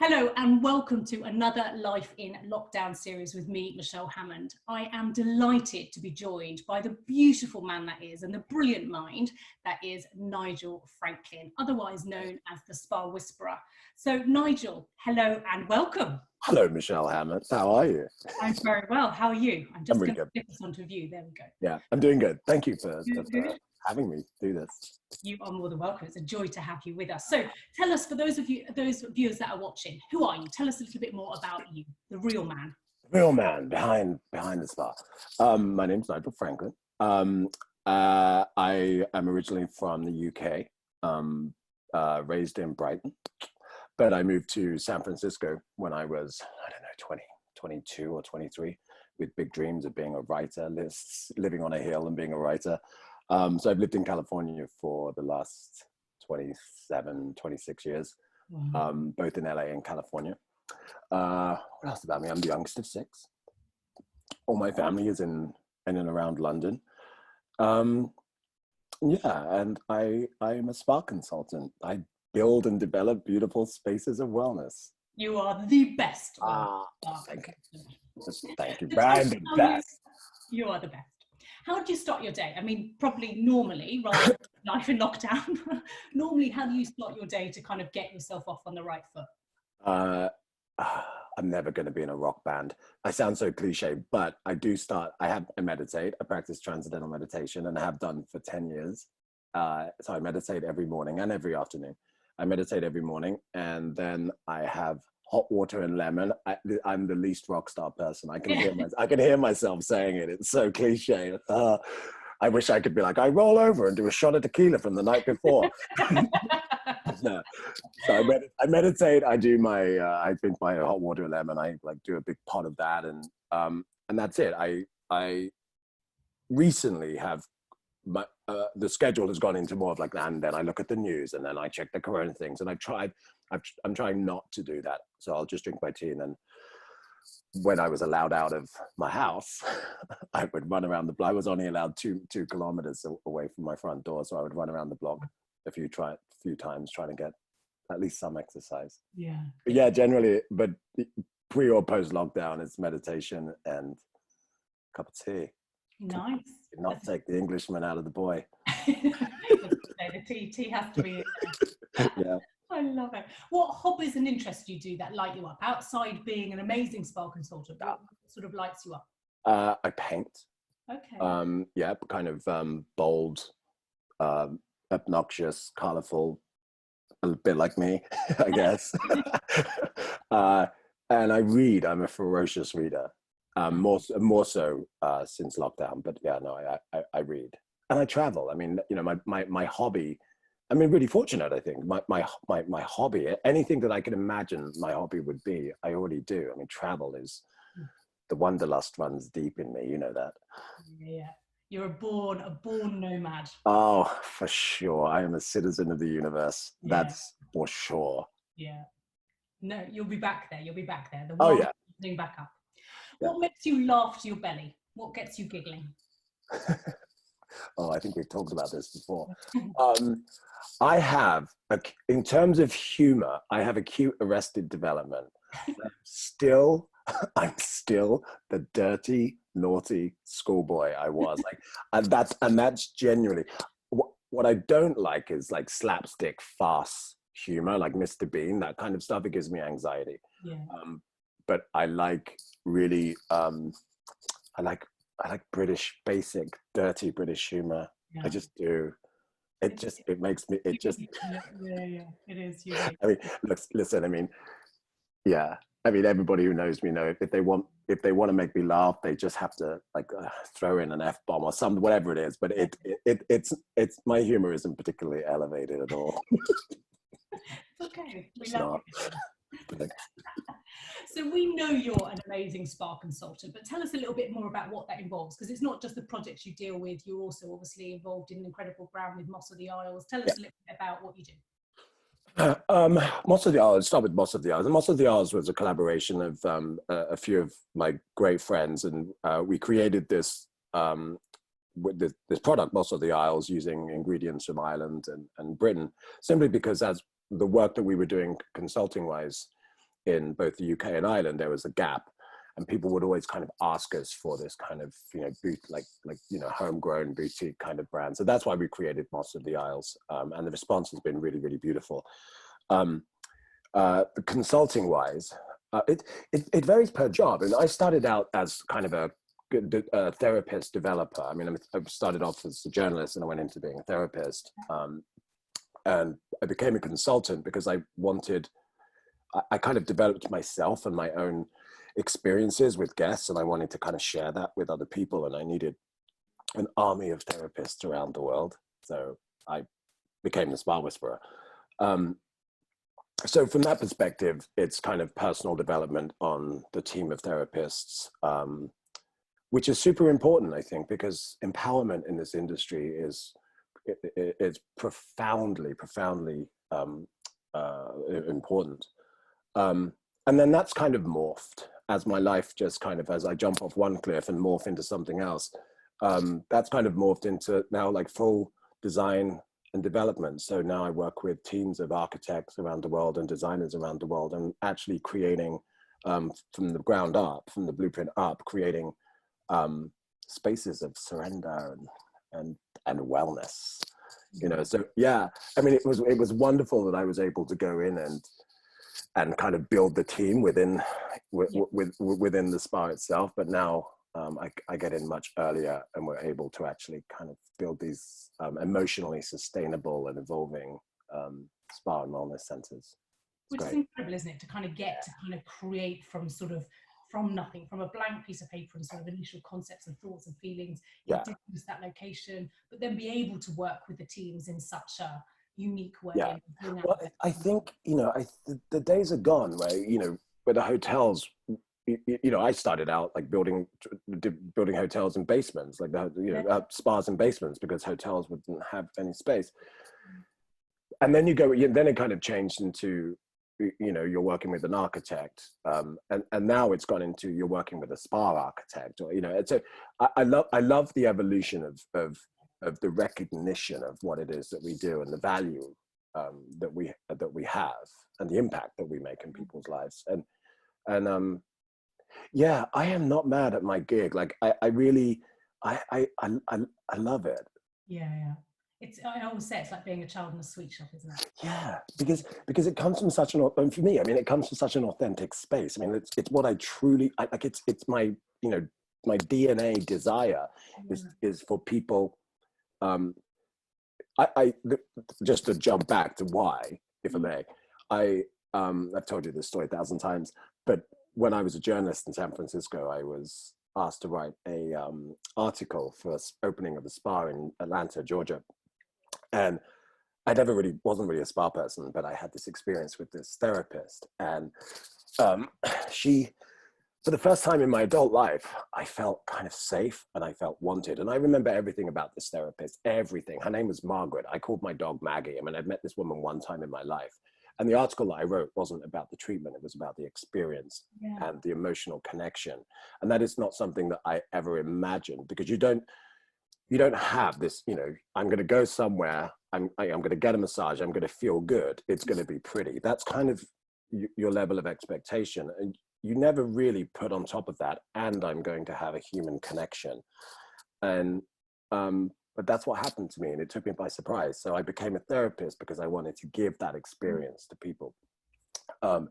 Hello and welcome to another Life in Lockdown series with me, Michelle Hammond. I am delighted to be joined by the beautiful man that is and the brilliant mind that is Nigel Franklyn, otherwise known as the Spa Whisperer. So Nigel, hello and welcome. Hello, Michelle Hammond. How are you? I'm very well. How are you? I'm just really going to flip this onto view. There we go. Yeah, I'm doing good. Thank you for having me do this. You are more than welcome. It's a joy to have you with us. So tell us, for those viewers that are watching, who are you? Tell us a little bit more about you, the real man. Real man behind the spa. My name's Nigel Franklyn. I am originally from the UK, raised in Brighton, but I moved to San Francisco when I was, 22 or 23, with big dreams of being a writer, living on a hill and being a writer. So I've lived in California for the last 26 years, both in LA and California. What else about me? I'm the youngest of 6. All my family is in and around London. And I am a spa consultant. I build and develop beautiful spaces of wellness. You are the best. Thank you. Thank you, Brian. The best. You are the best. How do you start your day? I mean, probably normally, rather than life in lockdown, normally how do you start your day to kind of get yourself off on the right foot? I'm never going to be in a rock band. I sound so cliche, but I meditate. I practice transcendental meditation and I have done for 10 years. So I meditate every morning and every afternoon. I meditate every morning and then I have hot water and lemon. I'm the least rock star person. I can hear myself saying it. It's so cliche. I wish I could be like, I roll over and do a shot of tequila from the night before. No. So I meditate. I do I drink my hot water and lemon. I do a big pot of that, and that's it. I recently have the schedule has gone into more of and then I look at the news and then I check the current things, and I'm trying not to do that. So I'll just drink my tea, and then when I was allowed out of my house, I would run around the block. I was only allowed 2 kilometers away from my front door, so I would run around the block a few times trying to get at least some exercise. Yeah. But yeah, generally, but pre or post lockdown, it's meditation and a cup of tea. Nice. Not take the Englishman out of the boy. The tea has to be. Yeah. I love it. What hobbies and interests do you do that light you up outside being an amazing spa consultant? What sort of lights you up? I paint. Okay. Yeah, kind of bold, obnoxious, colorful, a bit like me, I guess. And I read. I'm a ferocious reader. More so since lockdown, but yeah, no, I read and I travel. I mean, my hobby. I mean, really fortunate. I think my hobby, anything that I can imagine my hobby would be, I already do. I mean, travel is the wanderlust runs deep in me. You know that. Yeah, you're a born nomad. Oh, for sure. I am a citizen of the universe. Yeah. That's for sure. Yeah. No, you'll be back there. You'll be back there. Oh yeah. Thing back up. What makes you laugh to your belly? What gets you giggling? Oh, I think we've talked about this before. I have, in terms of humor, I have acute arrested development. I'm still the dirty, naughty schoolboy I was. And that's genuinely what I don't like is slapstick farce humor, like Mr. Bean, that kind of stuff. It gives me anxiety. Yeah. But I like really, I like British, basic, dirty British humor. Yeah. I just do. It makes me, Yeah, it is. Yeah. I mean, listen, I mean, yeah. I mean, everybody who knows me know if they want to make me laugh, they just have to throw in an F-bomb or something, whatever it is. But it's my humor isn't particularly elevated at all. Okay. We love it. So we know you're an amazing spa consultant, but tell us a little bit more about what that involves, because it's not just the projects you deal with. You're also obviously involved in an incredible brand with Moss of the Isles. Tell us a little bit about what you do. Moss of the Isles. Start with Moss of the Isles. And Moss of the Isles was a collaboration of a few of my great friends, and we created this this product, Moss of the Isles, using ingredients from Ireland and Britain, simply because as the work that we were doing consulting-wise in both the UK and Ireland, there was a gap, and people would always kind of ask us for this kind of, homegrown boutique kind of brand. So that's why we created Master of the Isles, and the response has been really, really beautiful. Consulting wise, it varies per job, and I started out as kind of a therapist developer. I mean, I started off as a journalist, and I went into being a therapist, and I became a consultant because I kind of developed myself and my own experiences with guests, and I wanted to kind of share that with other people, and I needed an army of therapists around the world, so I became the Spa Whisperer. So from that perspective, it's kind of personal development on the team of therapists, which is super important, I think, because empowerment in this industry is profoundly important. And then that's kind of morphed as my life just kind of, as I jump off one cliff and morph into something else, that's kind of morphed into now like full design and development. So now I work with teams of architects around the world and designers around the world, and actually creating from the ground up, from the blueprint up, creating spaces of surrender and wellness. So yeah, I mean, it was wonderful that I was able to go in and kind of build the team within the spa itself. But now I get in much earlier, and we're able to actually kind of build these emotionally sustainable and evolving spa and wellness centers. Which is incredible, isn't it? To kind of create from nothing, from a blank piece of paper and sort of initial concepts and thoughts and feelings, introduce that location, but then be able to work with the teams in such a unique way. Yeah. Well, I think, the days are gone where the hotels, I started out like building hotels in basements, like spas in basements, because hotels wouldn't have any space. And then then it kind of changed into, you're working with an architect, and now it's gone into you're working with a spa architect, or so I love the evolution of the recognition of what it is that we do, and the value that we have, and the impact that we make in people's lives. And yeah, I am not mad at my gig. Like I really love it. Yeah. I always say it's like being a child in a sweet shop, isn't it? Yeah, because it comes from such and for me, I mean, it comes from such an authentic space. I mean, it's what I truly like. It's my my DNA desire is for people. Just to jump back to why, if I may, I've told you this story 1,000 times, but when I was a journalist in San Francisco, I was asked to write a article for opening of a spa in Atlanta, Georgia. And I wasn't really a spa person, but I had this experience with this therapist, and she, for the first time in my adult life, I felt kind of safe and I felt wanted. And I remember everything about this therapist, everything. Her name was Margaret. I called my dog Maggie. I mean, I'd met this woman one time in my life. And the article that I wrote wasn't about the treatment, it was about the experience and the emotional connection. And that is not something that I ever imagined, because you don't have this, I'm going to go somewhere, I'm going to get a massage, I'm going to feel good, it's going to be pretty. That's kind of your level of expectation. And you never really put on top of that, and I'm going to have a human connection. And, but that's what happened to me, and it took me by surprise. So I became a therapist because I wanted to give that experience to people. And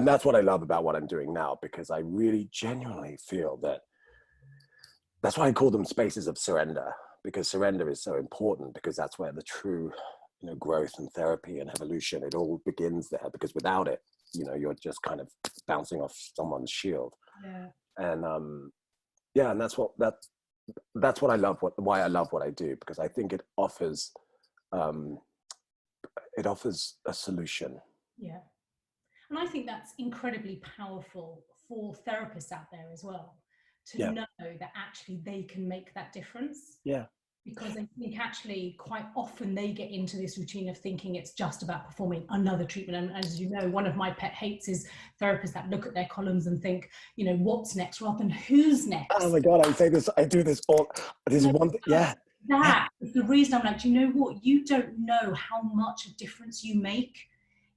that's what I love about what I'm doing now, because I really genuinely feel that's why I call them spaces of surrender, because surrender is so important, because that's where the true, growth and therapy and evolution, it all begins there, because without it, you're just kind of bouncing off someone's shield. Yeah. And and that's what I love, why I love what I do, because I think it offers a solution. Yeah. And I think that's incredibly powerful for therapists out there as well, to know that actually they can make that difference. Yeah. Because I think actually quite often they get into this routine of thinking it's just about performing another treatment. And as you know, one of my pet hates is therapists that look at their columns and think, what's next rather than who's next. Oh my God, I do this all, this one thing, yeah. That is the reason I'm like, do you know what? You don't know how much a difference you make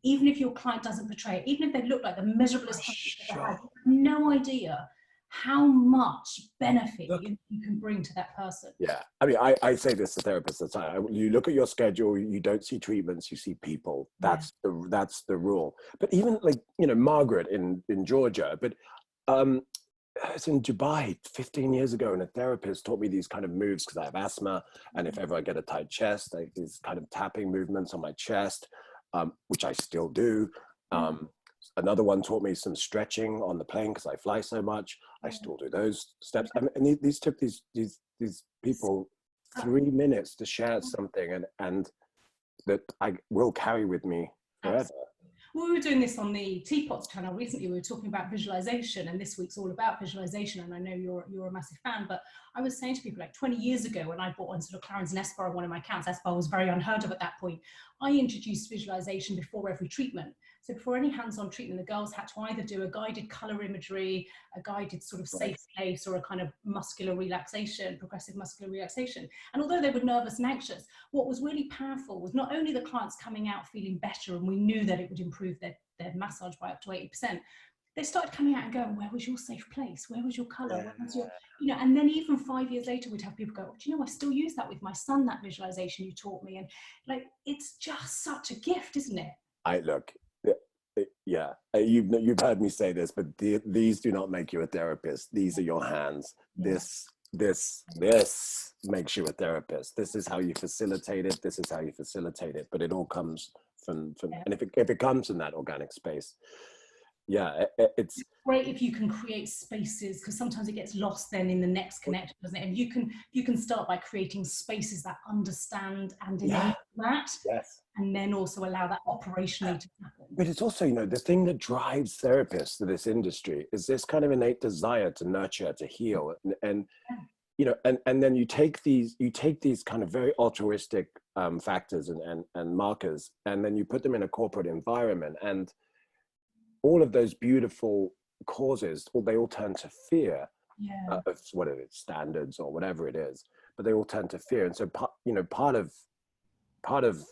even if your client doesn't portray it, even if they look like the miserablest Sure. they have no idea how much benefit you can bring to that person. Yeah, I mean, I say this to therapists all the time. You look at your schedule, you don't see treatments, you see people. That's the rule. But even like, you know, Margaret in Georgia, but it's in Dubai 15 years ago, and a therapist taught me these kind of moves because I have asthma, and if ever I get a tight chest, these kind of tapping movements on my chest, which I still do. Another one taught me some stretching on the plane because I fly so much. I still do those steps. I mean, and these took these people 3 minutes to share something, and that I will carry with me forever. Well, we were doing this on the Teapots channel recently. We were talking about visualization, and this week's all about visualization. And I know you're a massive fan, but I was saying to people like 20 years ago when I bought on sort of Clarence and Espar on one of my accounts, Espar was very unheard of at that point. I introduced visualization before every treatment. So before any hands-on treatment, the girls had to either do a guided color imagery, a guided sort of safe place, or a kind of muscular relaxation, progressive muscular relaxation. And although they were nervous and anxious, what was really powerful was not only the clients coming out feeling better, and we knew that it would improve their massage by up to 80%, they started coming out and going, where was your safe place? Where was your color? Where was your, you know, and then even 5 years later, we'd have people go, oh, do you know, I still use that with my son, that visualization you taught me. And like, it's just such a gift, isn't it? Yeah, you've heard me say this, but these do not make you a therapist. These are your hands. This makes you a therapist. This is how you facilitate it. This is how you facilitate it. But it all comes from and if it comes in that organic space, it's great if you can create spaces, because sometimes it gets lost then in the next connection, doesn't it? And you can start by creating spaces that understand and enable that. Yes. And then also allow that operationally to happen. But it's also, you know, the thing that drives therapists to this industry is this kind of innate desire to nurture, to heal, and you know, and then you take these kind of very altruistic factors and markers, and then you put them in a corporate environment, and all of those beautiful causes, they all turn to fear of what it is, standards or whatever it is, but they all turn to fear. And so, you know, part of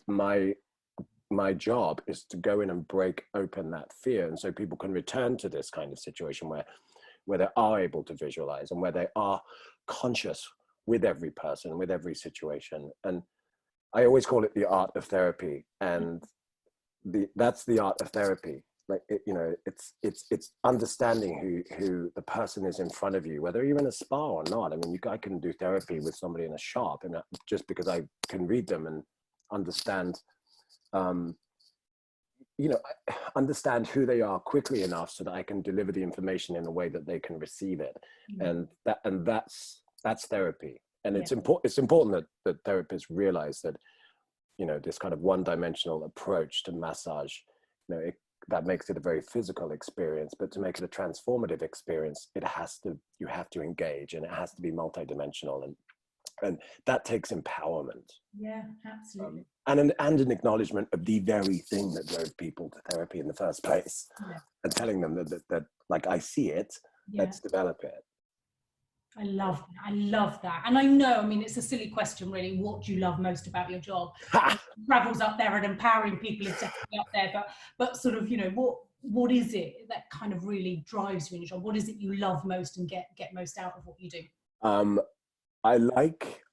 my job is to go in and break open that fear, and so people can return to this kind of situation where they are able to visualize and where they are conscious with every person, with every situation. And I always call it the art of therapy, and that's the art of therapy. Like, you know, it's understanding who the person is in front of you, whether you're in a spa or not. I mean, I can do therapy with somebody in a shop, and just because I can read them and understand, you know, understand who they are quickly enough so that I can deliver the information in a way that they can receive it. And that's therapy. And it's important that therapists realize that, you know, this kind of one-dimensional approach to massage, you know, that makes it a very physical experience, but to make it a transformative experience, you have to engage, and it has to be multidimensional, and that takes empowerment. Yeah, absolutely. And an acknowledgement of the very thing that drove people to therapy in the first place, and telling them that like, I see it, let's develop it. I love that. And I know, I mean, it's a silly question really, what do you love most about your job? Travels up there, and empowering people is definitely up there, but sort of, you know, what is it that kind of really drives you in your job? What is it you love most and get most out of what you do? I like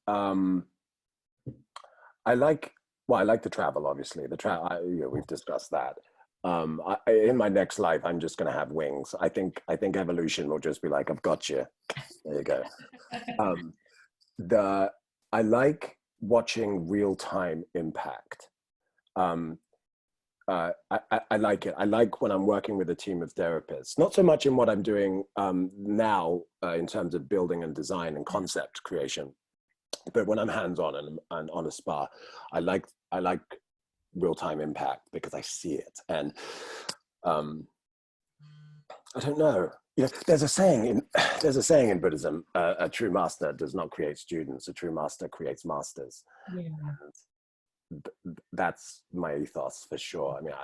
to travel, obviously. We've discussed that. In my next life, I'm just going to have wings. I think evolution will just be like, I've got you. There you go. I like watching real-time impact. I like it. I like when I'm working with a team of therapists, not so much in what I'm doing now in terms of building and design and concept creation, but when I'm hands-on and on a spa, I like real-time impact because I see it. And I don't know. You know, there's a saying in Buddhism: a true master does not create students; a true master creates masters. Yeah. And that's my ethos for sure. I mean,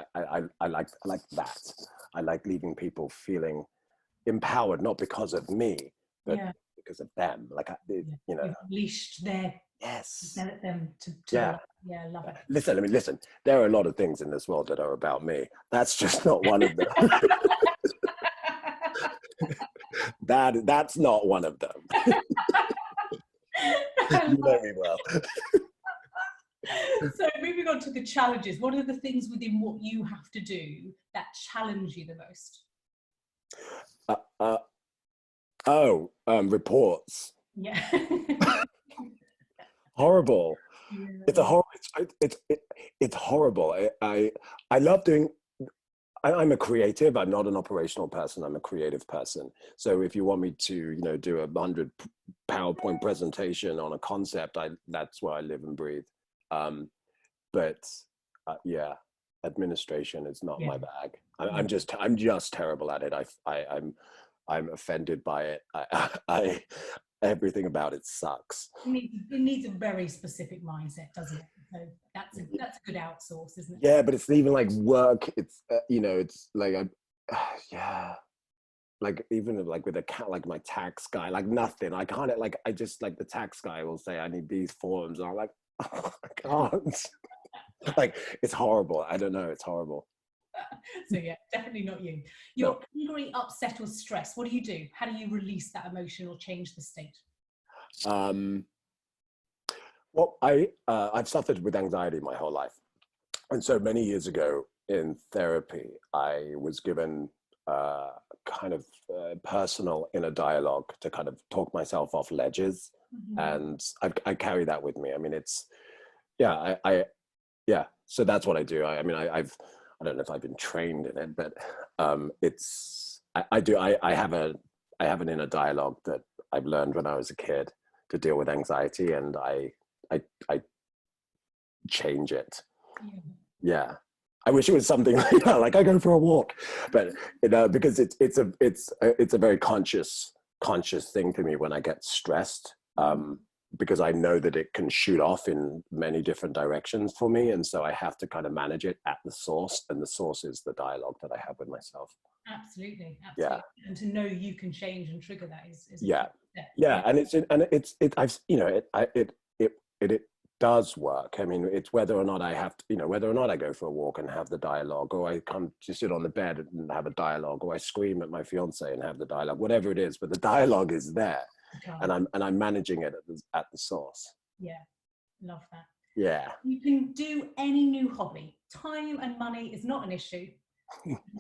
I like that. I like leaving people feeling empowered, not because of me, but because of them. Like, you know, you've unleashed their, yes, developed them to yeah. yeah, love it. Listen, I mean, listen, there are a lot of things in this world that are about me. That's just not one of them. That's not one of them. You know me well. So moving on to the challenges, what are the things within what you have to do that challenge you the most? Reports. Yeah. Horrible. Yeah. It's a horrible. It's horrible. I love doing. I'm a creative. I'm not an operational person. I'm a creative person. So if you want me to, you know, do 100 PowerPoint presentation on a concept, that's where I live and breathe. But yeah, administration is not my bag. I'm just terrible at it. I'm offended by it. Everything about it sucks. It needs a very specific mindset, doesn't it? So that's a good outsource, isn't it? Yeah, but it's even like work. It's you know, it's like yeah, like even like with like my tax guy, like nothing. I can't like I just like the tax guy will say I need these forms, and I'm like, oh, I can't. Like it's horrible. I don't know. It's horrible. So yeah, definitely not you. You're angry, upset, or stressed. What do you do? How do you release that emotion or change the state? Well, I've suffered with anxiety my whole life, and so many years ago in therapy, I was given kind of personal inner dialogue to kind of talk myself off ledges, and I carry that with me. I mean, it's yeah, yeah. So that's what I do. I mean, I don't know if I've been trained in it, but it's I do. I have an inner dialogue that I've learned when I was a kid to deal with anxiety, and I change it. Yeah. I wish it was something like I go for a walk, but you know, because it's a very conscious thing for me when I get stressed, because I know that it can shoot off in many different directions for me, and so I have to kind of manage it at the source, and the source is the dialogue that I have with myself. Absolutely. Yeah. And to know you can change and trigger that is yeah. And I've you know it does work. I mean, it's whether or not I have to, you know, whether or not I go for a walk and have the dialogue, or I come to sit on the bed and have a dialogue, or I scream at my fiance and have the dialogue, whatever it is, but the dialogue is there, and I'm managing it at the source. Yeah, love that. Yeah. You can do any new hobby. Time and money is not an issue.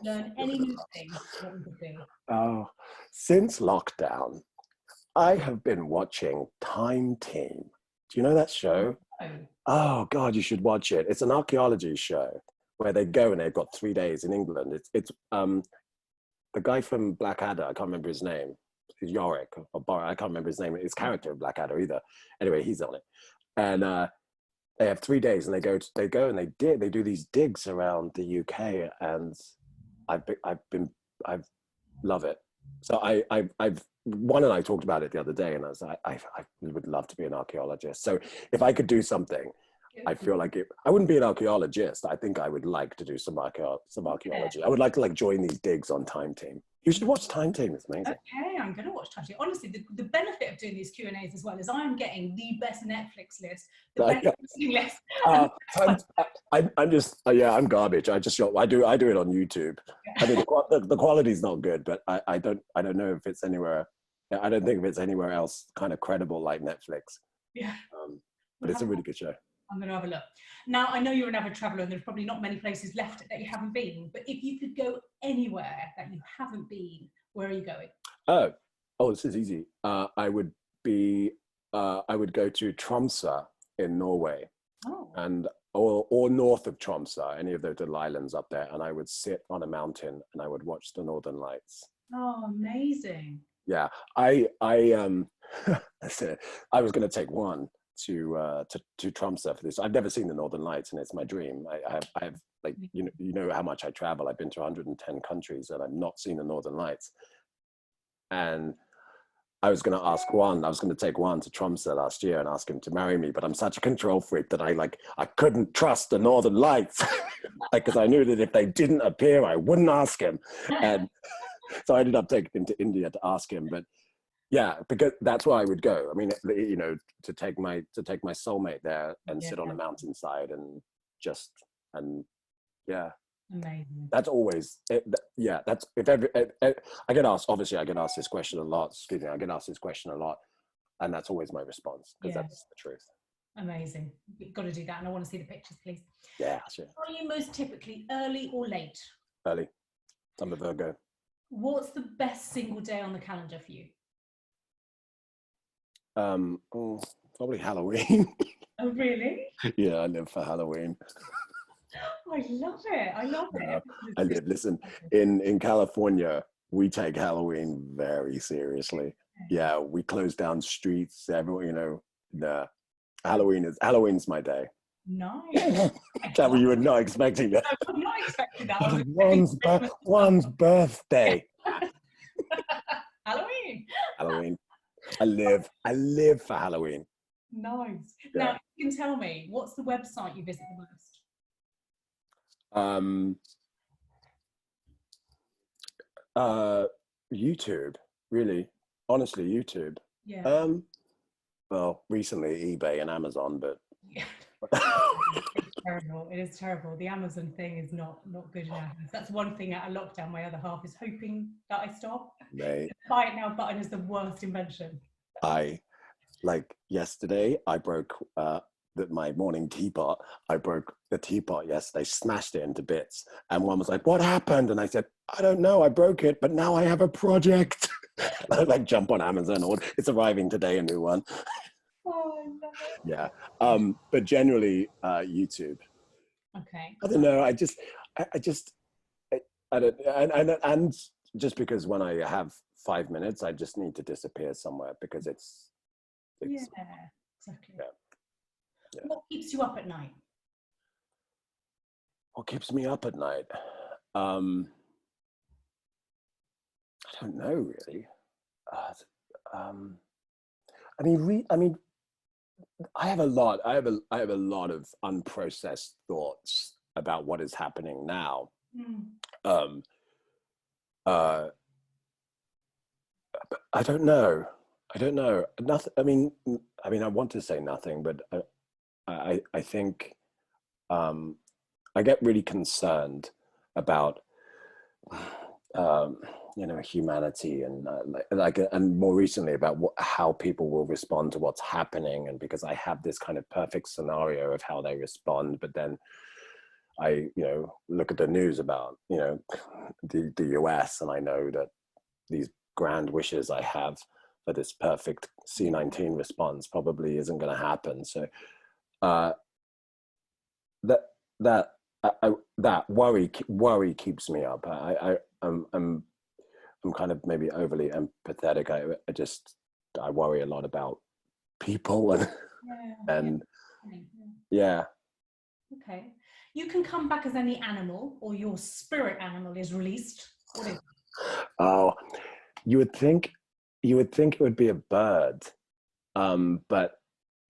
Learn any new thing. What would it be? Oh, since lockdown, I have been watching Time Team. Do you know that show? Oh God, you should watch it. It's an archaeology show where they go and they've got 3 days in England. It's the guy from Blackadder. I can't remember his name. He's Yorick or Bar. I can't remember his name. His character of Blackadder either. Anyway, he's on it, and they have 3 days, and they go and they do these digs around the UK, and I love it. So I've one and I talked about it the other day, and I was like, I would love to be an archaeologist. So if I could do something, I feel like I wouldn't be an archaeologist. I think I would like to do some archaeology. I would like to like join these digs on Time Team. You should watch Time Team. It's amazing. Okay, I'm going to watch Time Team. Honestly, the benefit of doing these Q&As as well is I'm getting the best Netflix list, the best list. I'm just I'm garbage. I do it on YouTube. I mean, the quality's not good, but I don't know if it's anywhere. I don't think if it's anywhere else kind of credible like Netflix. Yeah. But it's a really good show. I'm going to have a look. Now, I know you're an avid traveller and there's probably not many places left that you haven't been, but if you could go anywhere that you haven't been, where are you going? Oh, this is easy. I would go to Tromsø in Norway, or north of Tromsø, any of those little islands up there, and I would sit on a mountain and I would watch the Northern Lights. Oh, amazing. Yeah, I was going to take one to Tromsø for this. I've never seen the Northern Lights, and it's my dream. I have like you know how much I travel. I've been to 110 countries, and I've not seen the Northern Lights. And I was going to take one to Tromsø last year and ask him to marry me, but I'm such a control freak that I couldn't trust the Northern Lights, because I knew that if they didn't appear, I wouldn't ask him. And so I ended up taking him to India to ask him. But Yeah, because that's where I would go. I mean, you know, to take my soulmate there and sit on a mountainside and just, and yeah. Amazing. That's always it. Yeah, that's if every I get asked, obviously I get asked this question a lot. Excuse me, I get asked this question a lot, and that's always my response, because that's the truth. Amazing. You've got to do that, and I want to see the pictures, please. Yeah, sure. Are you most typically early or late? Early. I'm a Virgo. What's the best single day on the calendar for you? Probably Halloween. Oh, really? Yeah, I live for Halloween. I love it. I love it. I live. Listen, in California, we take Halloween very seriously. Yeah, we close down streets. Everyone, you know, Halloween's my day. Nice. You were not expecting that. I was not expecting that. One's birthday. Halloween. I live for Halloween. Nice. Yeah. Now you can tell me, what's the website you visit the most? YouTube, really. Honestly, YouTube. Yeah. Well, recently eBay and Amazon, but it's terrible. It is terrible. The Amazon thing is not good enough. That's one thing out of lockdown. My other half is hoping that I stop. Right. The buy it now button is the worst invention. Like yesterday, I broke my morning teapot. I broke the teapot yesterday, smashed it into bits, and one was like, "What happened?" And I said, "I don't know. I broke it, but now I have a project." I like jump on Amazon, or it's arriving today, a new one. Oh, I love it. Yeah. But generally, YouTube. Okay. I don't know. I don't, and just because when I have 5 minutes, I just need to disappear somewhere, because it's yeah, exactly. Yeah. What keeps you up at night? What keeps me up at night? I don't know, really. I mean, I have a lot of unprocessed thoughts about what is happening now. I don't know. Nothing. I mean, I want to say nothing, but I think I get really concerned about humanity, and and more recently about how people will respond to what's happening, and because I have this kind of perfect scenario of how they respond, but then I look at the news about the US, and I know that these grand wishes I have for this perfect C-19 response probably isn't going to happen. So that worry keeps me up. I'm kind of maybe overly empathetic. I worry a lot about people and yeah. Okay. You can come back as any animal, or your spirit animal is released. What is it? Oh, you would think it would be a bird. But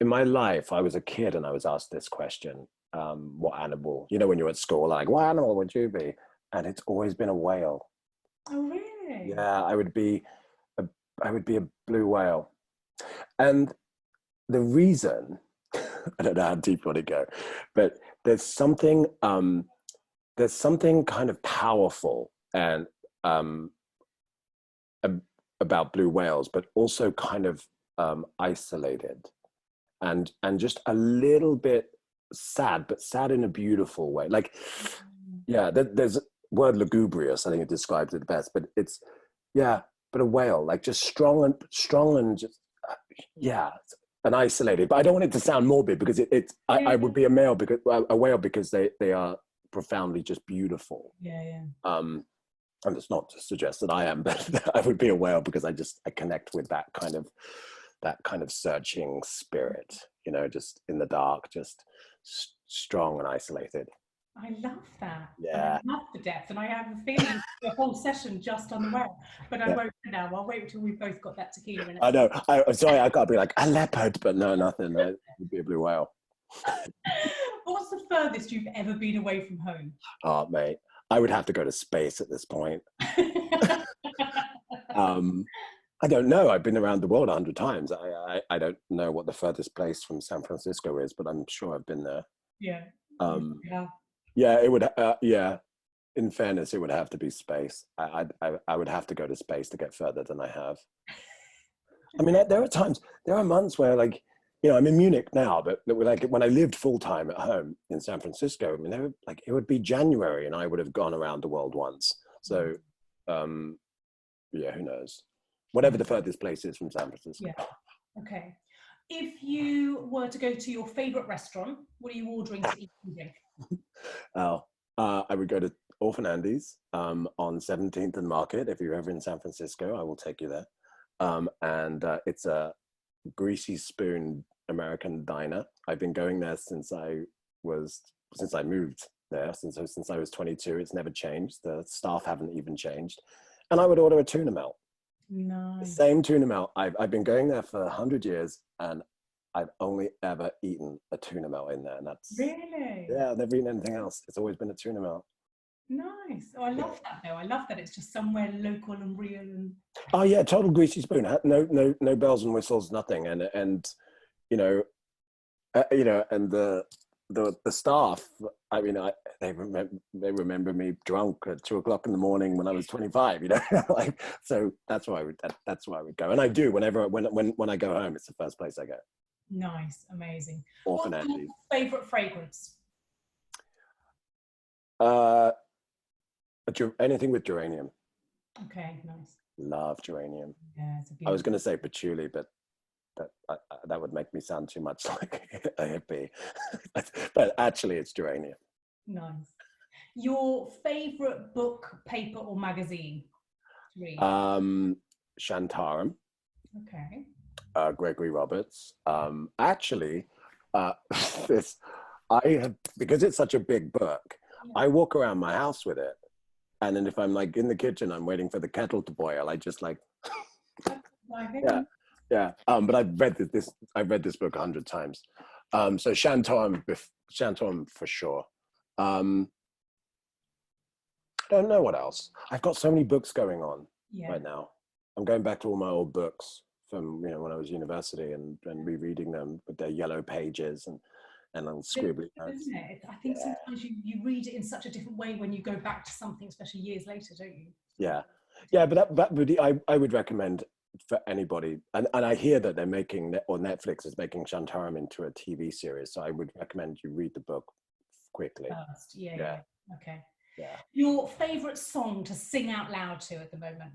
in my life, I was a kid and I was asked this question, what animal, when you're at school, like, what animal would you be? And it's always been a whale. Oh, really? Yeah, I would be a blue whale. And the reason, I don't know how deep you want to go, but there's something kind of powerful and about blue whales, but also kind of isolated and just a little bit sad, but sad in a beautiful way. Like, yeah, there's a word lugubrious, I think it describes it best, but it's, yeah, but a whale, like just strong and just, and isolated. But I don't want it to sound morbid, because I would be a whale because they are profoundly just beautiful. Yeah. And it's not to suggest that I am, but I would be a whale because I connect with that kind of searching spirit, just in the dark, just strong and isolated. I love that. Yeah. I love the depth, and I have a feeling the whole session just on the whale. But I won't now. I'll wait until we've both got that tequila in it. I know. I'm sorry, I can't be like a leopard, but no, nothing. It would be a blue whale. What's the furthest you've ever been away from home? Oh, mate, I would have to go to space at this point. I don't know. I've been around the world 100 times. I don't know what the furthest place from San Francisco is, but I'm sure I've been there. Yeah. Yeah. Yeah, it would. Yeah, in fairness, it would have to be space. I would have to go to space to get further than I have. I mean, there are months where, like, I'm in Munich now, but like when I lived full time at home in San Francisco, I mean, it would be January and I would have gone around the world once. So, yeah, who knows? Whatever the furthest place is from San Francisco. Yeah. Okay. If you were to go to your favorite restaurant, what are you ordering to eat and drink? I would go to Orphan Andy's on 17th and Market. If you're ever in San Francisco, I will take you there. And it's a greasy spoon American diner. I've been going there since I moved there, since I was 22. It's never changed. The staff haven't even changed. And I would order a tuna melt. Nice. The same tuna melt. I've been going there for 100 years, and I've only ever eaten a tuna melt in there. And that's really, yeah, I've never eaten anything else. It's always been a tuna melt. Nice. Oh, I love that though. I love that it's just somewhere local and real. And oh yeah, total greasy spoon. No bells and whistles, nothing. And you know, and the staff. I mean, they remember me drunk at 2:00 in the morning when I was 25. Like, so that's why I would go. And I do when I go home. It's the first place I go. Nice, amazing. Orphan What's Andy's. your favorite fragrance? Anything with geranium. Okay, nice. Love geranium. Yeah, I was going to say patchouli, but that would make me sound too much like a hippie. But actually, it's geranium. Nice. Your favorite book, paper, or magazine to read? Shantaram. Okay. Gregory Roberts. Actually, because it's such a big book, I walk around my house with it. And then if I'm like in the kitchen, I'm waiting for the kettle to boil. I just like, yeah. But I've read this book 100 times. So Shantaram for sure. I don't know what else. I've got so many books going on right now. I'm going back to all my old books from when I was university and rereading them with their yellow pages and scribbly notes. Isn't it? I think sometimes you read it in such a different way when you go back to something, especially years later, don't you? Yeah, but I would recommend for anybody, and I hear that they're making, or Netflix is making Shantaram into a TV series, so I would recommend you read the book quickly. First. Yeah. Okay. Yeah. Your favorite song to sing out loud to at the moment?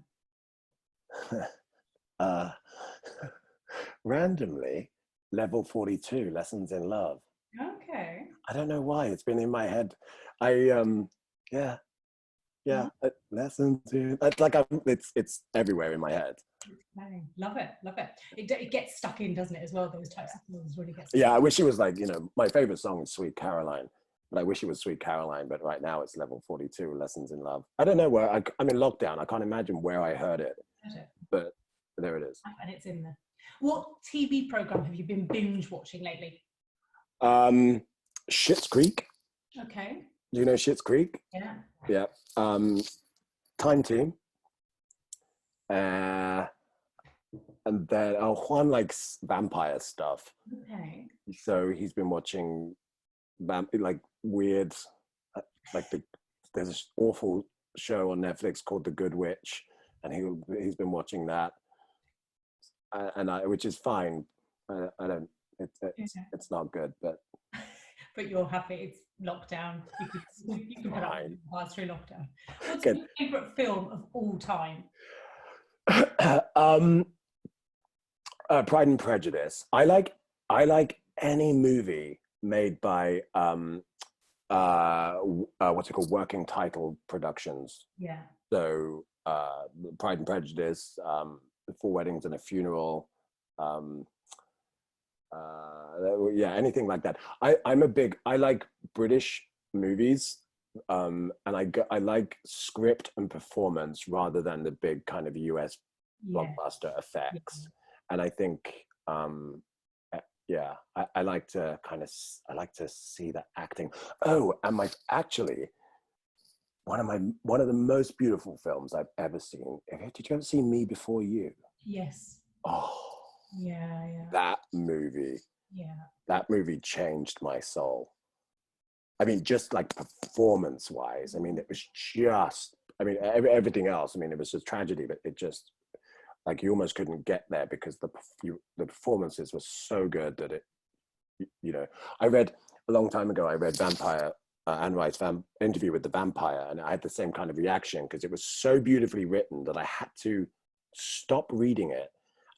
Randomly, Level 42, Lessons in Love. Okay. I don't know why, it's been in my head. Lessons in, it's everywhere in my head. Love it. It gets stuck in, doesn't it, as well? Those types of songs really get stuck in. I wish it was like, my favorite song is Sweet Caroline, but I wish it was Sweet Caroline, but right now it's Level 42, Lessons in Love. I don't know where, I'm in lockdown, I can't imagine where I heard it, but there it is. And it's in there. What TV program have you been binge watching lately? Schitt's Creek. Okay. Do you know Schitt's Creek? Yeah. Time Team. And then Juan likes vampire stuff. Okay. So he's been watching weird, there's this awful show on Netflix called The Good Witch, and he's been watching that, which is fine. It's not good, but but you're happy. It's lockdown. You can put up with through lockdown. What's your favorite film of all time? Pride and Prejudice. I like any movie made by what's it called, Working Title Productions. Yeah. So Pride and Prejudice, Four Weddings and a Funeral, anything like that. I like British movies, and I like script and performance rather than the big kind of US blockbuster effects. And I think I like to see the acting. Oh, and one of the most beautiful films I've ever seen. Did you ever see Me Before You? Yes. Oh, Yeah. that movie. Yeah. That movie changed my soul. I mean, just like performance wise, I mean, it was just, I mean, everything else, I mean, it was just tragedy, but it just, like, you almost couldn't get there because the performances were so good that it, you know, I read a long time ago, I read Anne Rice's interview with the vampire, and I had the same kind of reaction because it was so beautifully written that I had to stop reading it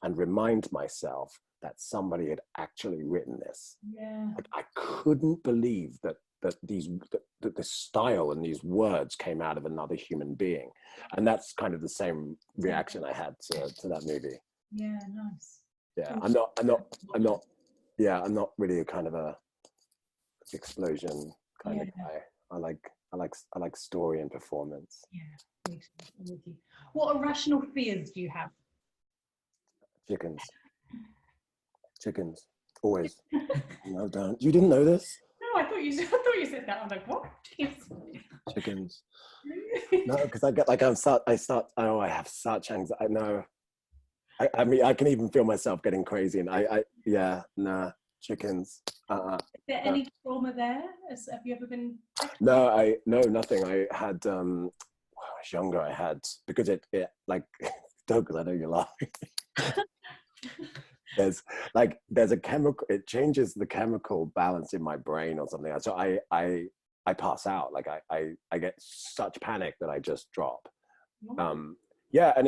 and remind myself that somebody had actually written this. Yeah. Like, I couldn't believe that the style and these words came out of another human being, and that's kind of the same reaction I had to that movie. Yeah, nice. Yeah, I'm not. Yeah, I'm not really a kind of a explosion kind of guy. I like story and performance. Yeah, me too. I'm with you. What irrational fears do you have? Chickens, always. No, don't. You didn't know this? No, I thought you said that. I'm like, what? Chickens. No, because I get like oh, I have such anxiety. No, I mean, I can even feel myself getting crazy, and yeah, nah, chickens. Is there any trauma there? Have you ever been? No, nothing. I had when I was younger, I had, because it like, don't, because I know you're laughing. there's a chemical, it changes the chemical balance in my brain or something. So I pass out. Like I get such panic that I just drop. Yeah, and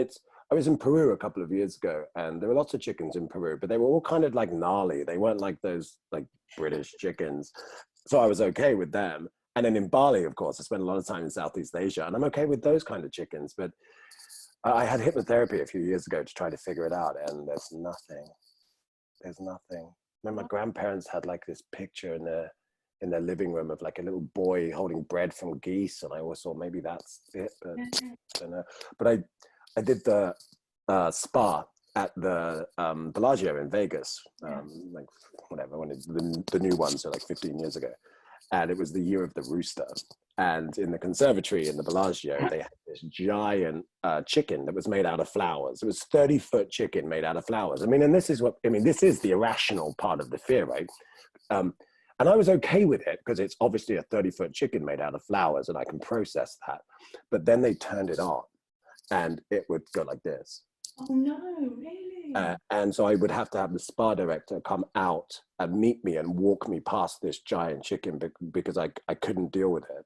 I was in Peru a couple of years ago, and there were lots of chickens in Peru, but they were all kind of like gnarly. They weren't like those like British chickens. So I was okay with them. And then in Bali, of course, I spent a lot of time in Southeast Asia, and I'm okay with those kind of chickens. But I had hypnotherapy a few years ago to try to figure it out, and there's nothing. There's nothing. I mean, my grandparents had like this picture in their living room of like a little boy holding bread from geese, and I always thought maybe that's it, but I don't know. But I did the spa at the Bellagio in Vegas, like whatever, when the new ones are like 15 years ago, and it was the year of the rooster. And in the conservatory in the Bellagio, they had this giant chicken that was made out of flowers. It was 30-foot chicken made out of flowers. I mean, and this is the irrational part of the fear, right? And I was okay with it because it's obviously a 30-foot chicken made out of flowers, and I can process that. But then they turned it on, and it would go like this. Oh no, really? And so I would have to have the spa director come out and meet me and walk me past this giant chicken because I couldn't deal with it.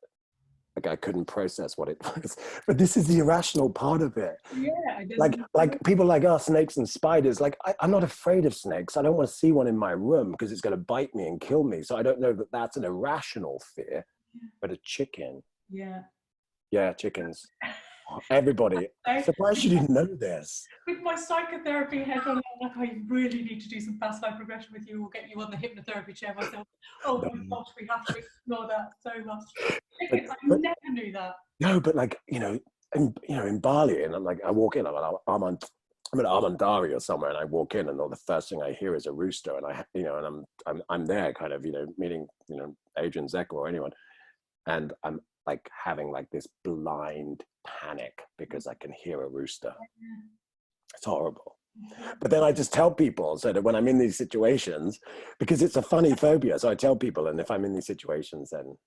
Like, I couldn't process what it was. But this is the irrational part of it. Yeah. Like people like us, snakes and spiders, like I'm not afraid of snakes. I don't want to see one in my room because it's going to bite me and kill me. So I don't know that that's an irrational fear, but a chicken. Yeah, chickens. Everybody, I'm surprised you didn't know this. With my psychotherapy head on, I'm like, I really need to do some past life regression with you. We'll get you on the hypnotherapy chair myself. Oh my gosh, we have to explore that so much. I never knew that. No, but like, in Bali, and I'm like, I walk in, I'm in Armandari or somewhere, and I walk in, and the first thing I hear is a rooster, and and I'm there, kind of, meeting, Adrian Zeko or anyone, and I'm like having like this blind panic because I can hear a rooster. It's horrible. But then I just tell people, so that when I'm in these situations, because it's a funny phobia, so I tell people, and if I'm in these situations, then.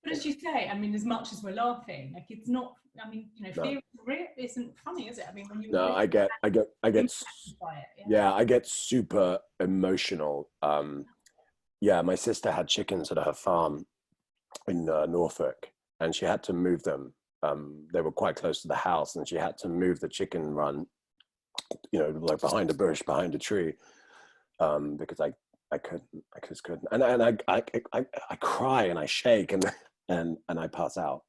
But as you say, I mean, as much as we're laughing, like, it's not. I mean, fear isn't funny, is it? I mean, when you. No, I get. Yeah, I get super emotional. Yeah, my sister had chickens at her farm in Norfolk, and she had to move them. They were quite close to the house, and she had to move the chicken run, like behind a bush, behind a tree, because I just couldn't. And I cry and I shake and I pass out.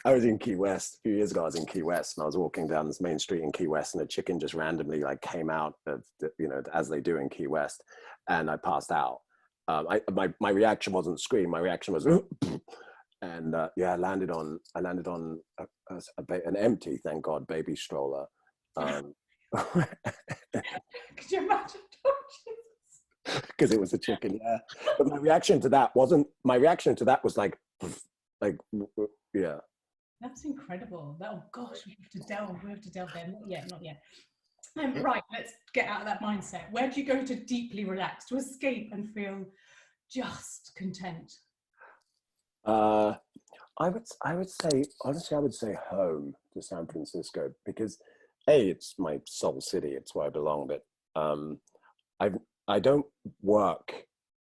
I was in Key West a few years ago. I was in Key West, and I was walking down this main street in Key West, and a chicken just randomly like came out of as they do in Key West, and I passed out. My reaction wasn't scream. My reaction was, and I landed on an empty, thank God, baby stroller. Could you imagine? Because it was a chicken, yeah. But my reaction to that was like, yeah. That's incredible. Oh gosh, we have to delve there. Not yet, not yet. Right, let's get out of that mindset. Where do you go to deeply relax, to escape and feel just content? Uh, I would say honestly, I would say home to San Francisco because it's my soul city. It's where I belong. But I I don't work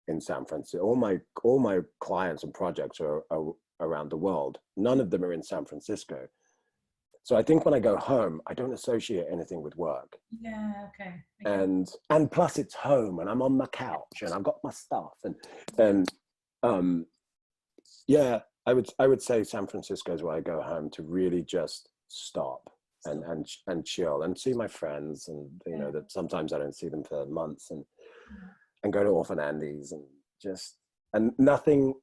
in San Francisco. All my clients and projects are around the world. None of them are in San Francisco. So I think when I go home, I don't associate anything with work. Yeah, okay. Okay. And plus it's home and I'm on my couch and I've got my stuff and um yeah, I would say San Francisco is where I go home to really just stop and chill and see my friends and Yeah, that sometimes I don't see them for months yeah, and go to Orphan Andy's and just and nothing,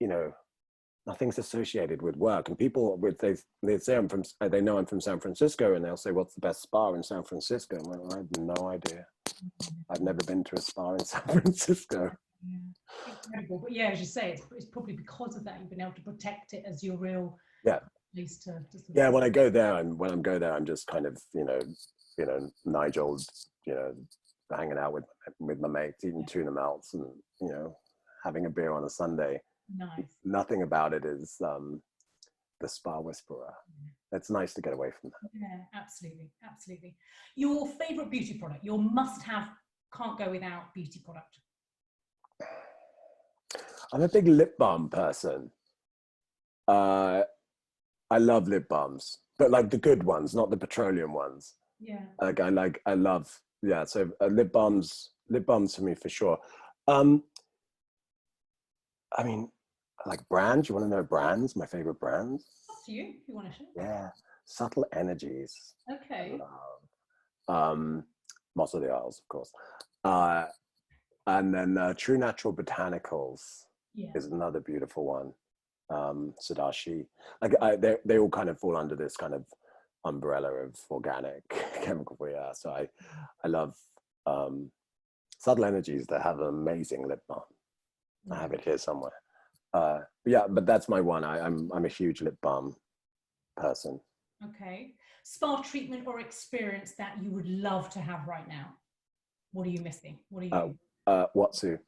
you know, nothing's associated with work. And people with they say they know I'm from San Francisco and they'll say, what's the best spa in San Francisco? I'm like, I have no idea. I've never been to a spa in San Francisco. yeah. Incredible. But yeah, as you say, it's probably because of that you've been able to protect it as your real Yeah. place to sort Yeah, of. when I'm I'm just kind of, Nigel, hanging out with my mates, eating Yeah, tuna melts and, having a beer on a Sunday. nice. Nothing about it is the spa whisperer. It's nice to get away from that. Yeah, absolutely, absolutely. Your favorite beauty product, your must-have, can't go without beauty product. I'm a big lip balm person. Uh, I love lip balms, but like the good ones, not the petroleum ones. Yeah. I love, yeah. So lip balms for me for sure. Um, I mean, like brands. You want to know brands? My favorite brands? Up to you if you want to share. Yeah, Subtle Energies. Okay. Um, Moss of the Isles, of course. Uh, and then True Natural Botanicals Yeah. is another beautiful one. Sadashi, they all kind of fall under this kind of umbrella of organic chemical free air. So I love Subtle Energies that have an amazing lip balm. I Yeah. have it here somewhere. Yeah, but that's my one. I'm a huge lip balm person. Okay. Spa treatment or experience that you would love to have right now. What are you missing? What are Uh, you? Watsu.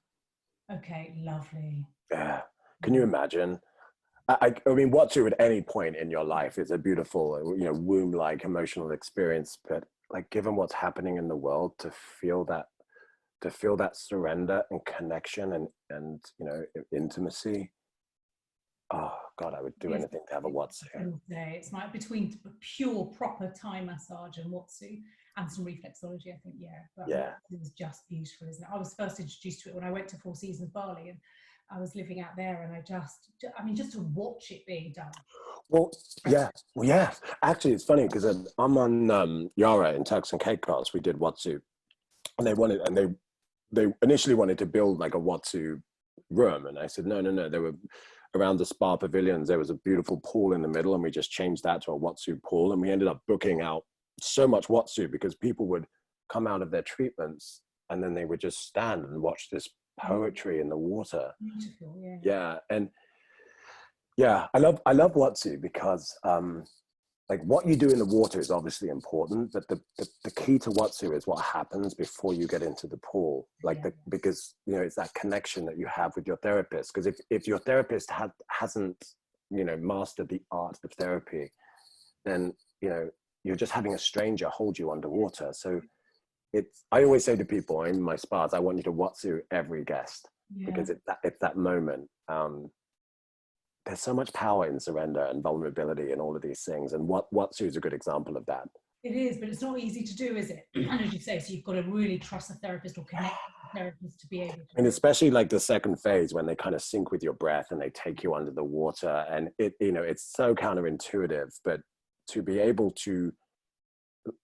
Okay, lovely. Yeah. Can Yeah. you imagine? I mean, Watsu at any point in your life is a beautiful, womb-like emotional experience. But like, given what's happening in the world, to feel that surrender and connection and intimacy. Oh God, I would do It's, anything to have a Watsu. it's like between pure proper Thai massage and Watsu and some reflexology, I think, yeah. But Yeah. Watsu is just beautiful, isn't it? I was first introduced to it when I went to Four Seasons Bali and I was living out there and just to watch it being done. Well, yeah. Well, yeah. Actually, it's funny because I'm on Yara in Turks and Caicos. We did Watsu, and they initially wanted to build like a Watsu room, and I said no, no, no. They were around the spa pavilions. There was a beautiful pool in the middle, and we just changed that to a Watsu pool, and we ended up booking out so much Watsu because people would come out of their treatments and then they would just stand and watch this poetry in the water. Beautiful, yeah. Yeah, and yeah, I love Watsu because like what you do in the water is obviously important, but the key to Watsu is what happens before you get into the pool. Like Yeah. because it's that connection that you have with your therapist. Because if your therapist hasn't mastered the art of therapy, then you're just having a stranger hold you underwater. So I always say to people in my spas, I want you to Watsu every guest Yeah. because it's that moment. There's so much power in surrender and vulnerability and all of these things. And Watsu is a good example of that. It is, but it's not easy to do, is it? And as you say, so you've got to really trust the therapist or connect with the therapist to be able to And do it. especially like the second phase when they kind of sync with your breath and they take you under the water. And it's so counterintuitive, but to be able to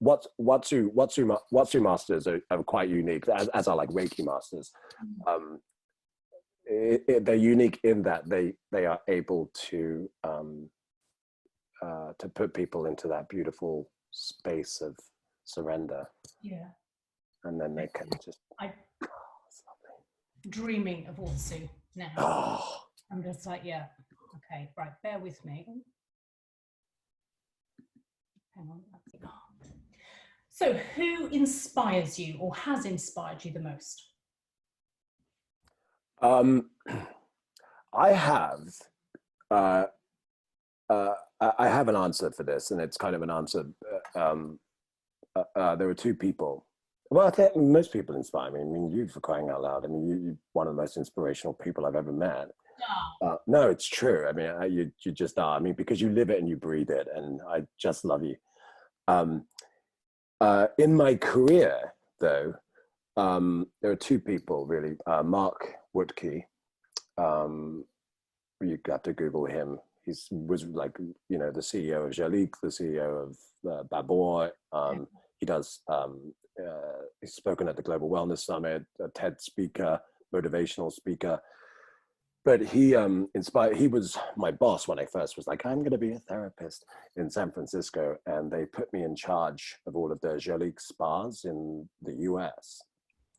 Watsu masters are quite unique, as are like Reiki masters. Um, they're unique in that they are able to put people into that beautiful space of surrender, Yeah. and then they can just I'm dreaming of Watsu now. oh I'm just like, yeah, okay, right, bear with me. hang on. So who inspires you or has inspired you the most? I have I have an answer for this, and it's kind of an answer. There were two people. Well, I think most people inspire me. I mean, you, for crying out loud. I mean, you're one of the most inspirational people I've ever met. No, it's true. I mean, you just are. I mean, because you live it and you breathe it, and I just love you. In my career, though, there are two people really. Mark Woodkey. You have to Google him. He was like, you know, the CEO of Jalik, the CEO of Babor. He does. He's spoken at the Global Wellness Summit, a TED speaker, motivational speaker. But he inspired. He was my boss when I first was like, I'm going to be a therapist in San Francisco, and they put me in charge of all of the Jalik spas in the US.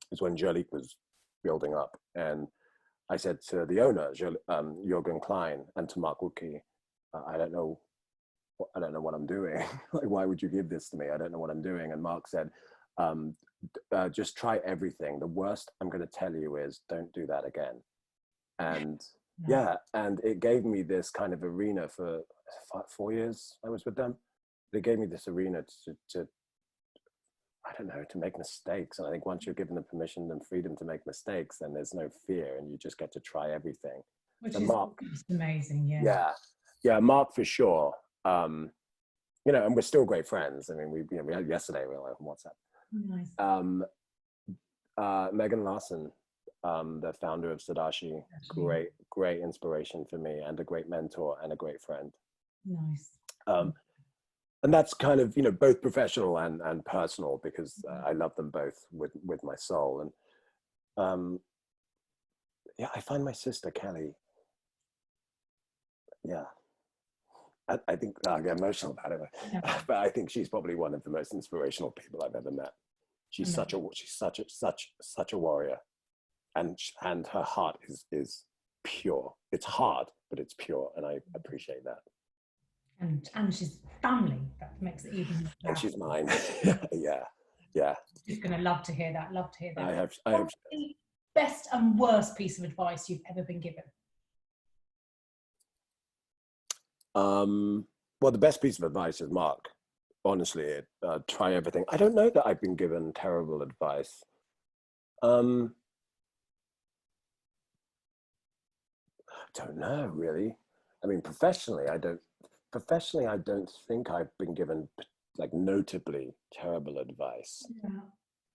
It was when Jalik was building up, and I said to the owner, Jürgen Klein, and to Mark Woodkey, I don't know what I'm doing. Like, why would you give this to me? I don't know what I'm doing. And Mark said, just try everything. The worst I'm going to tell you is don't do that again. And yeah, and it gave me this kind of arena for 4 years I was with them. They gave me this arena to I don't know, to make mistakes. And I think once you're given the permission and freedom to make mistakes, then there's no fear and you just get to try everything. Which so is Mark, amazing, yeah, Mark for sure. You know, and we're still great friends. I mean, we had yesterday, we were like on WhatsApp. Nice. Megan Larson, the founder of Sadashi, great inspiration for me, and a great mentor and a great friend. Nice. And that's kind of, you know, both professional and personal, because I love them both with my soul. And yeah, I find my sister Kelly. Yeah, I think I get emotional about it, but I think she's probably one of the most inspirational people I've ever met. She's such a warrior, and her heart is pure. It's hard, but it's pure, and I appreciate that. And she's family. That makes it even more. And she's mine. yeah. She's going to love to hear that. Love to hear that. I have. What's the best and worst piece of advice you've ever been given? Well, the best piece of advice is Mark. Honestly, try everything. I don't know that I've been given terrible advice. I don't know, really. I mean, professionally, I don't think I've been given like notably terrible advice.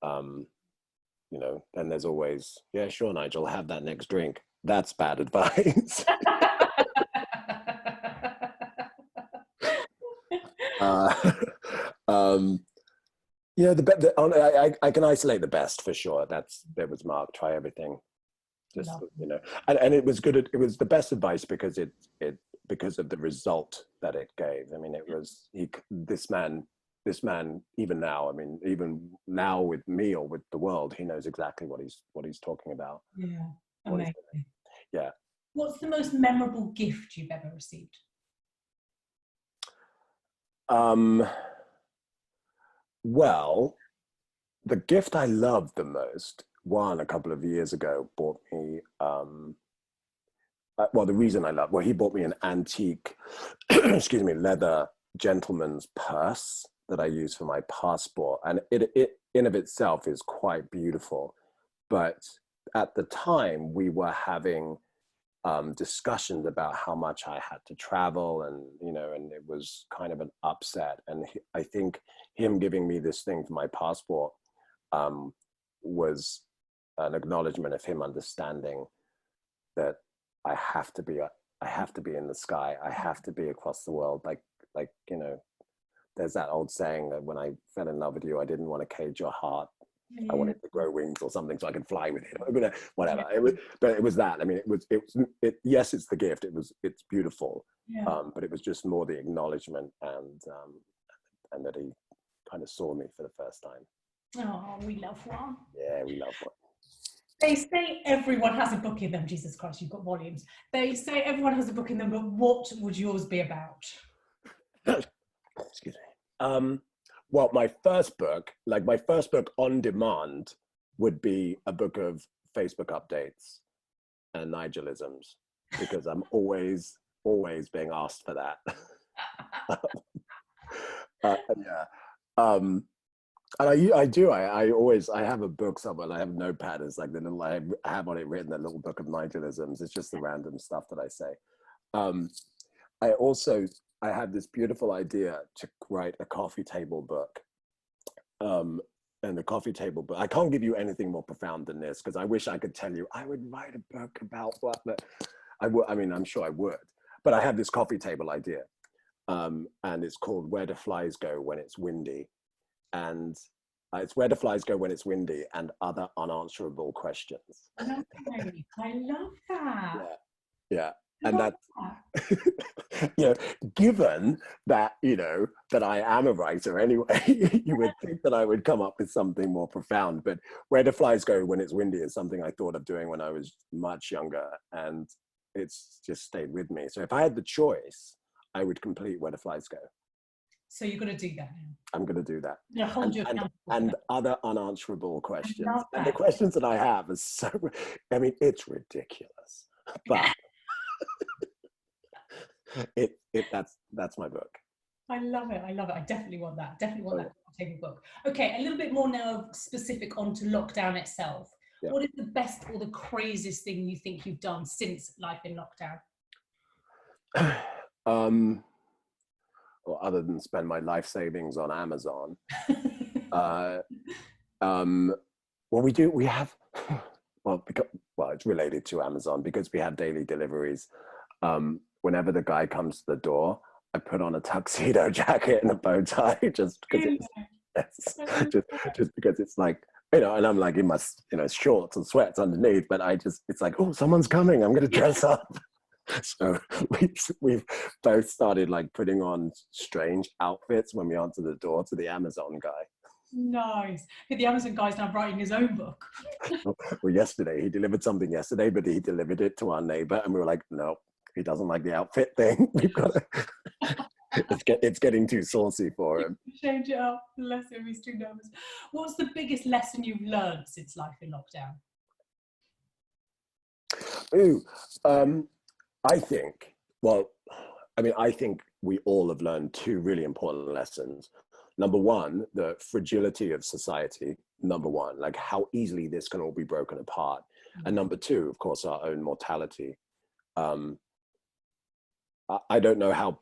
You know, and there's always, yeah, sure, Nigel, have that next drink. That's bad advice. Yeah, I can isolate the best for sure. There was Mark. Try everything. Just, you know, and it was good. It was the best advice because because of the result that it gave. I mean, it was this man, even now, I mean, even now with me or with the world, he knows exactly what he's talking about. Yeah, amazing. Yeah. What's the most memorable gift you've ever received? Well, the gift I loved the most, a couple of years ago, bought me, the reason I loved, he bought me an antique, leather gentleman's purse that I use for my passport. And it in of itself is quite beautiful. But at the time we were having discussions about how much I had to travel, and, you know, and it was kind of an upset. And I think him giving me this thing for my passport was an acknowledgement of him understanding that I have to be in the sky. I have to be across the world. Like, you know, there's that old saying that when I fell in love with you, I didn't want to cage your heart. I wanted to grow wings or something so I could fly with him. Whatever. But it was that. I mean, yes, it's the gift. It's beautiful. But it was just more the acknowledgement and that he kind of saw me for the first time. Oh, we love one. Yeah, we love one. They say everyone has a book in them. Jesus Christ, you've got volumes. They say everyone has a book in them, but what would yours be about? Excuse me. Well, my first book on demand would be a book of Facebook updates and Nigelisms, because I'm always being asked for that. Yeah. And I have a book somewhere. I have a notepad. It's like the little, I have on it written, a little book of Nigelisms. It's just the random stuff that I say. I had this beautiful idea to write a coffee table book. And the coffee table book, I can't give you anything more profound than this, because I wish I could tell you I would write a book about what, but I mean, I'm sure I would. But I have this coffee table idea. And it's called Where Do Flies Go When It's Windy? And it's Where Do Flies Go When It's Windy and Other Unanswerable Questions. Okay. I love that. Yeah. And that, you know, given that, you know, that I am a writer anyway, you would think that I would come up with something more profound. But Where Do Flies Go When It's Windy is something I thought of doing when I was much younger, and it's just stayed with me. So if I had the choice, I would complete Where Do Flies Go. So you're going to do that now? I'm going to do that. Hold you accountable. And other unanswerable questions. And the questions that I have are so, I mean, it's ridiculous. But that's my book. I love it. I love it. I definitely want that. Definitely want that table book. Okay, a little bit more now specific onto lockdown itself. Yeah. What is the best or the craziest thing you think you've done since life in lockdown? Well, other than spend my life savings on Amazon. It's related to Amazon because we have daily deliveries. Whenever the guy comes to the door, I put on a tuxedo jacket and a bow tie just because it's like, you know, and I'm like in my, you know, shorts and sweats underneath, but it's like, oh, someone's coming, I'm going to dress up. So we've both started like putting on strange outfits when we answer the door to the Amazon guy. Nice. The Amazon guy's now writing his own book. Well, yesterday, he delivered something yesterday, but he delivered it to our neighbor and we were like, no, he doesn't like the outfit thing. We've got to, it's getting too saucy for him. Change it up. Bless him, he's too nervous. What's the biggest lesson you've learned since life in lockdown? I think we all have learned two really important lessons. Number one, the fragility of society. Number one, like how easily this can all be broken apart. And number two, of course, our own mortality. I don't know how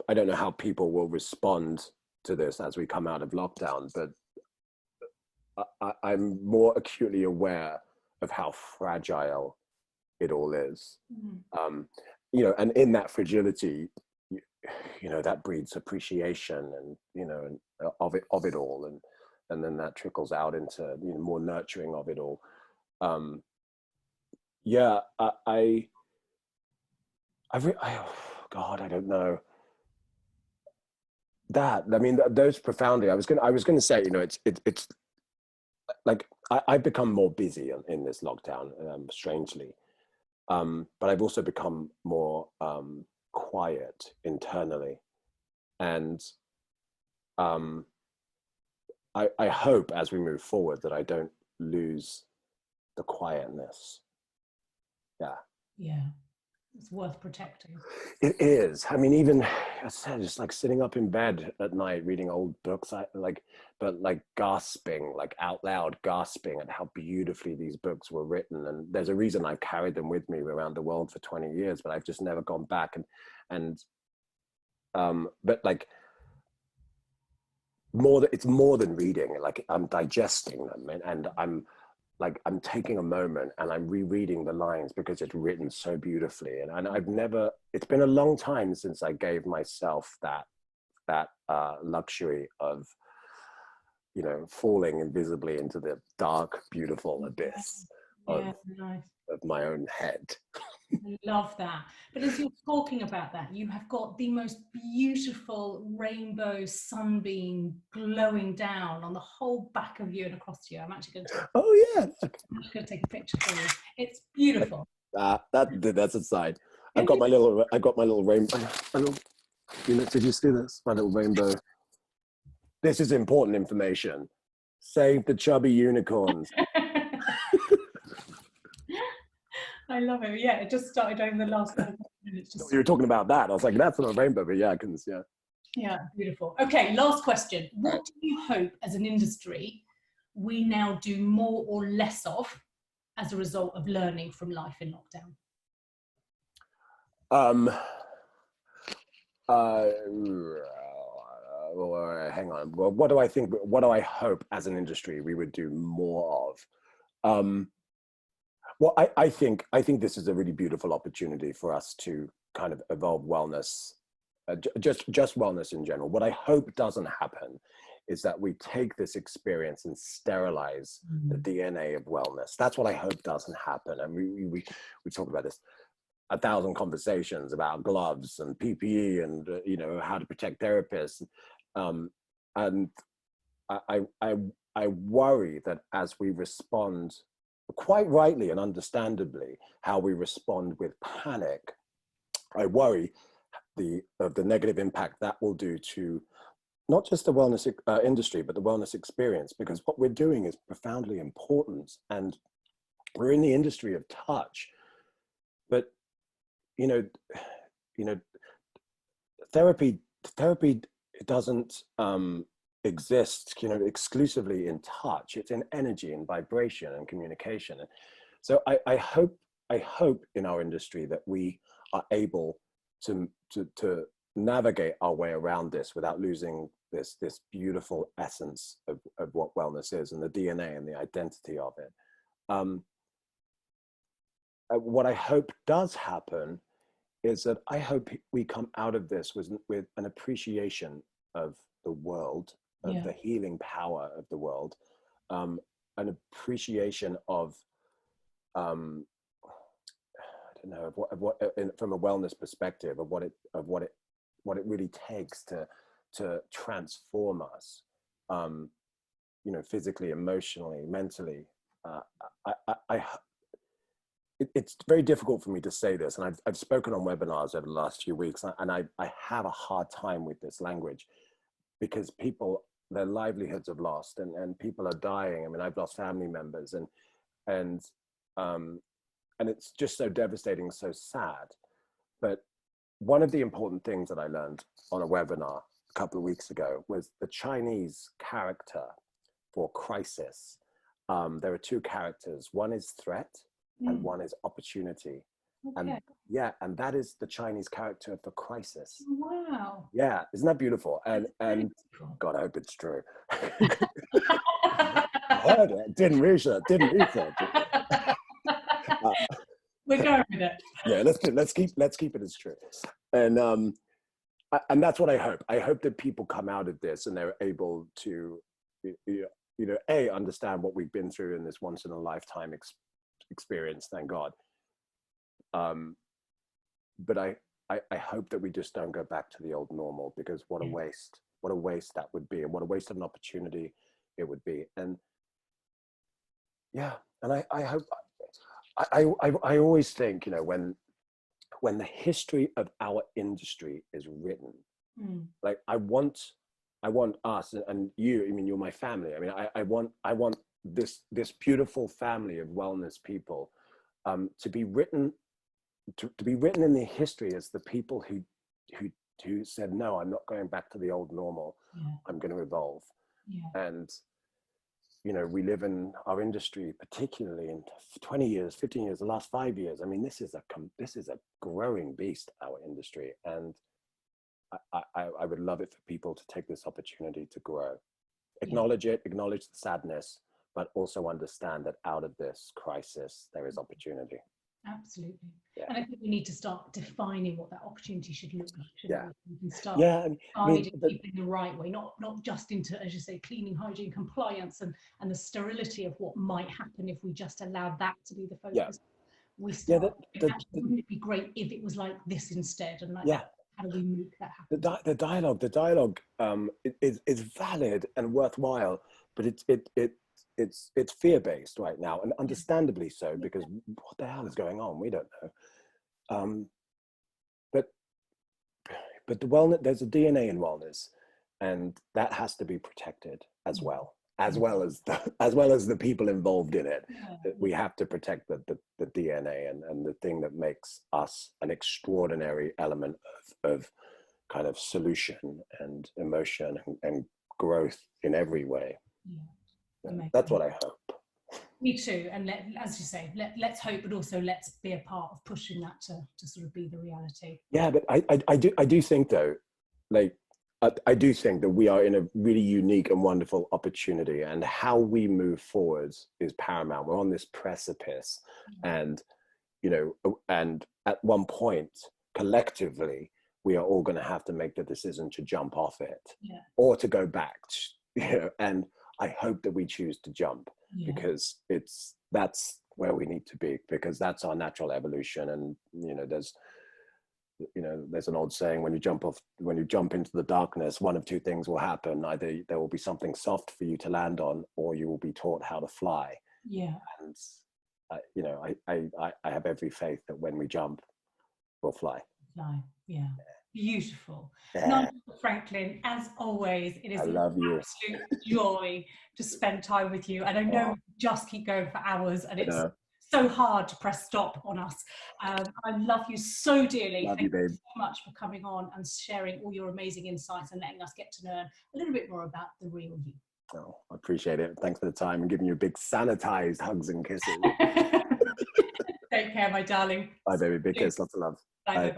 people will respond to this as we come out of lockdown, but I'm more acutely aware of how fragile it all is. You know, and in that fragility, you know, that breeds appreciation and, you know, and of it all, and then that trickles out into, you know, more nurturing of it all. God, I don't know. Those profoundly. I was gonna say, you know, it's like I've become more busy in this lockdown, strangely. But I've also become more quiet internally, and I hope as we move forward that I don't lose the quietness. Yeah, it's worth protecting. It is. I mean, even I said, just like sitting up in bed at night reading old books, but gasping, like out loud gasping at how beautifully these books were written. And there's a reason I've carried them with me around the world for 20 years, but I've just never gone back. But like it's more than reading. Like I'm digesting them, and I'm taking a moment and I'm rereading the lines because it's written so beautifully. And it's been a long time since I gave myself that luxury of, you know, falling invisibly into the dark, beautiful abyss of my own head. I love that. But as you're talking about that, you have got the most beautiful rainbow sunbeam glowing down on the whole back of you and across you. I'm actually going to. Oh yeah. I'm actually going to take a picture for you. It's beautiful. That's a side. I got my little rainbow. You know, did you see this? My little rainbow. This is important information. Save the chubby unicorns. I love it. Yeah, it just started over the last couple of minutes. Just... You were talking about that. I was like, that's not a rainbow, but yeah, I can, yeah. Yeah, beautiful. Okay, last question. What do you hope as an industry we now do more or less of as a result of learning from life in lockdown? Hang on. Well, what do I hope as an industry we would do more of? Well, I think this is a really beautiful opportunity for us to kind of evolve wellness, just wellness in general. What I hope doesn't happen is that we take this experience and sterilize the DNA of wellness. That's what I hope doesn't happen. And we talked about this, 1,000 conversations about gloves and PPE and you know, how to protect therapists, and I worry that as we respond, quite rightly and understandably, how we respond with panic, I worry of the negative impact that will do to not just the wellness industry, but the wellness experience, because what we're doing is profoundly important, and we're in the industry of touch. But you know, therapy doesn't exist, you know, exclusively in touch. It's in energy and vibration and communication. So I hope in our industry that we are able to navigate our way around this without losing this beautiful essence of what wellness is, and the DNA and the identity of it. What I hope does happen is that I hope we come out of this with an appreciation of the world, of the healing power of the world, an appreciation of, I don't know, of what from a wellness perspective, of what it really takes to transform us, you know, physically, emotionally, mentally. It's very difficult for me to say this, and I've spoken on webinars over the last few weeks, and I have a hard time with this language, because people, their livelihoods have lost, and people are dying. I mean, I've lost family members, and it's just so devastating, so sad. But one of the important things that I learned on a webinar a couple of weeks ago was the Chinese character for crisis. There are two characters. One is threat, and one is opportunity. Okay. And that is the Chinese character for crisis. Wow. Yeah, isn't that beautiful? And God, I hope it's true. I heard it, didn't research it. We're going with it. Yeah, let's keep it as true. And that's what I hope. I hope that people come out of this and they're able to, you know, understand what we've been through in this once in a lifetime experience, thank God. But I hope that we just don't go back to the old normal, because what a waste that would be, and what a waste of an opportunity it would be. And yeah, and I hope, I always think, you know, when the history of our industry is written, like I want us and you, I mean, you're my family. I mean, I want this beautiful family of wellness people to be written in the history as the people who said, no, I'm not going back to the old normal. I'm going to evolve. And you know, we live in our industry, particularly in 20 years, 15 years, the last 5 years. I mean, this is a growing beast, our industry. And I would love it for people to take this opportunity to grow, acknowledge it, acknowledge the sadness, but also understand that out of this crisis, there is opportunity. Absolutely. Yeah. And I think we need to start defining what that opportunity should look like. We can start guiding people in the right way, not just into, as you say, cleaning, hygiene, compliance, and the sterility of what might happen if we just allow that to be the focus. We start, wouldn't it be great if it was like this instead? And like, how do we make that happen? The dialogue is valid and worthwhile, but it's fear-based right now, and understandably so, because what the hell is going on? We don't know. But the wellness, there's a DNA in wellness, and that has to be protected as well, as well as the people involved in it. We have to protect the DNA and the thing that makes us an extraordinary element of kind of solution and emotion and growth in every way. That's what I hope. Me too. And as you say, let's hope, but also let's be a part of pushing that to sort of be the reality. Yeah, but I do think though, like, I do think that we are in a really unique and wonderful opportunity, and how we move forwards is paramount. We're on this precipice, and, you know, and at one point, collectively, we are all going to have to make the decision to jump off it, or to go back, you know, and I hope that we choose to jump, because that's where we need to be, because that's our natural evolution. And, you know, there's an old saying, when you jump into the darkness, one of two things will happen. Either there will be something soft for you to land on, or you will be taught how to fly. And you know, I have every faith that when we jump, we'll fly. Beautiful. Nigel Franklyn, as always, it is an absolute joy to spend time with you, and I know we just keep going for hours, and it's so hard to press stop on us. I love you so dearly. Thank you so much for coming on and sharing all your amazing insights and letting us get to learn a little bit more about the real you. Oh, I appreciate it. Thanks for the time and giving you big sanitized hugs and kisses. Take care, my darling. Bye, baby. Big kiss. Lots of love. Bye.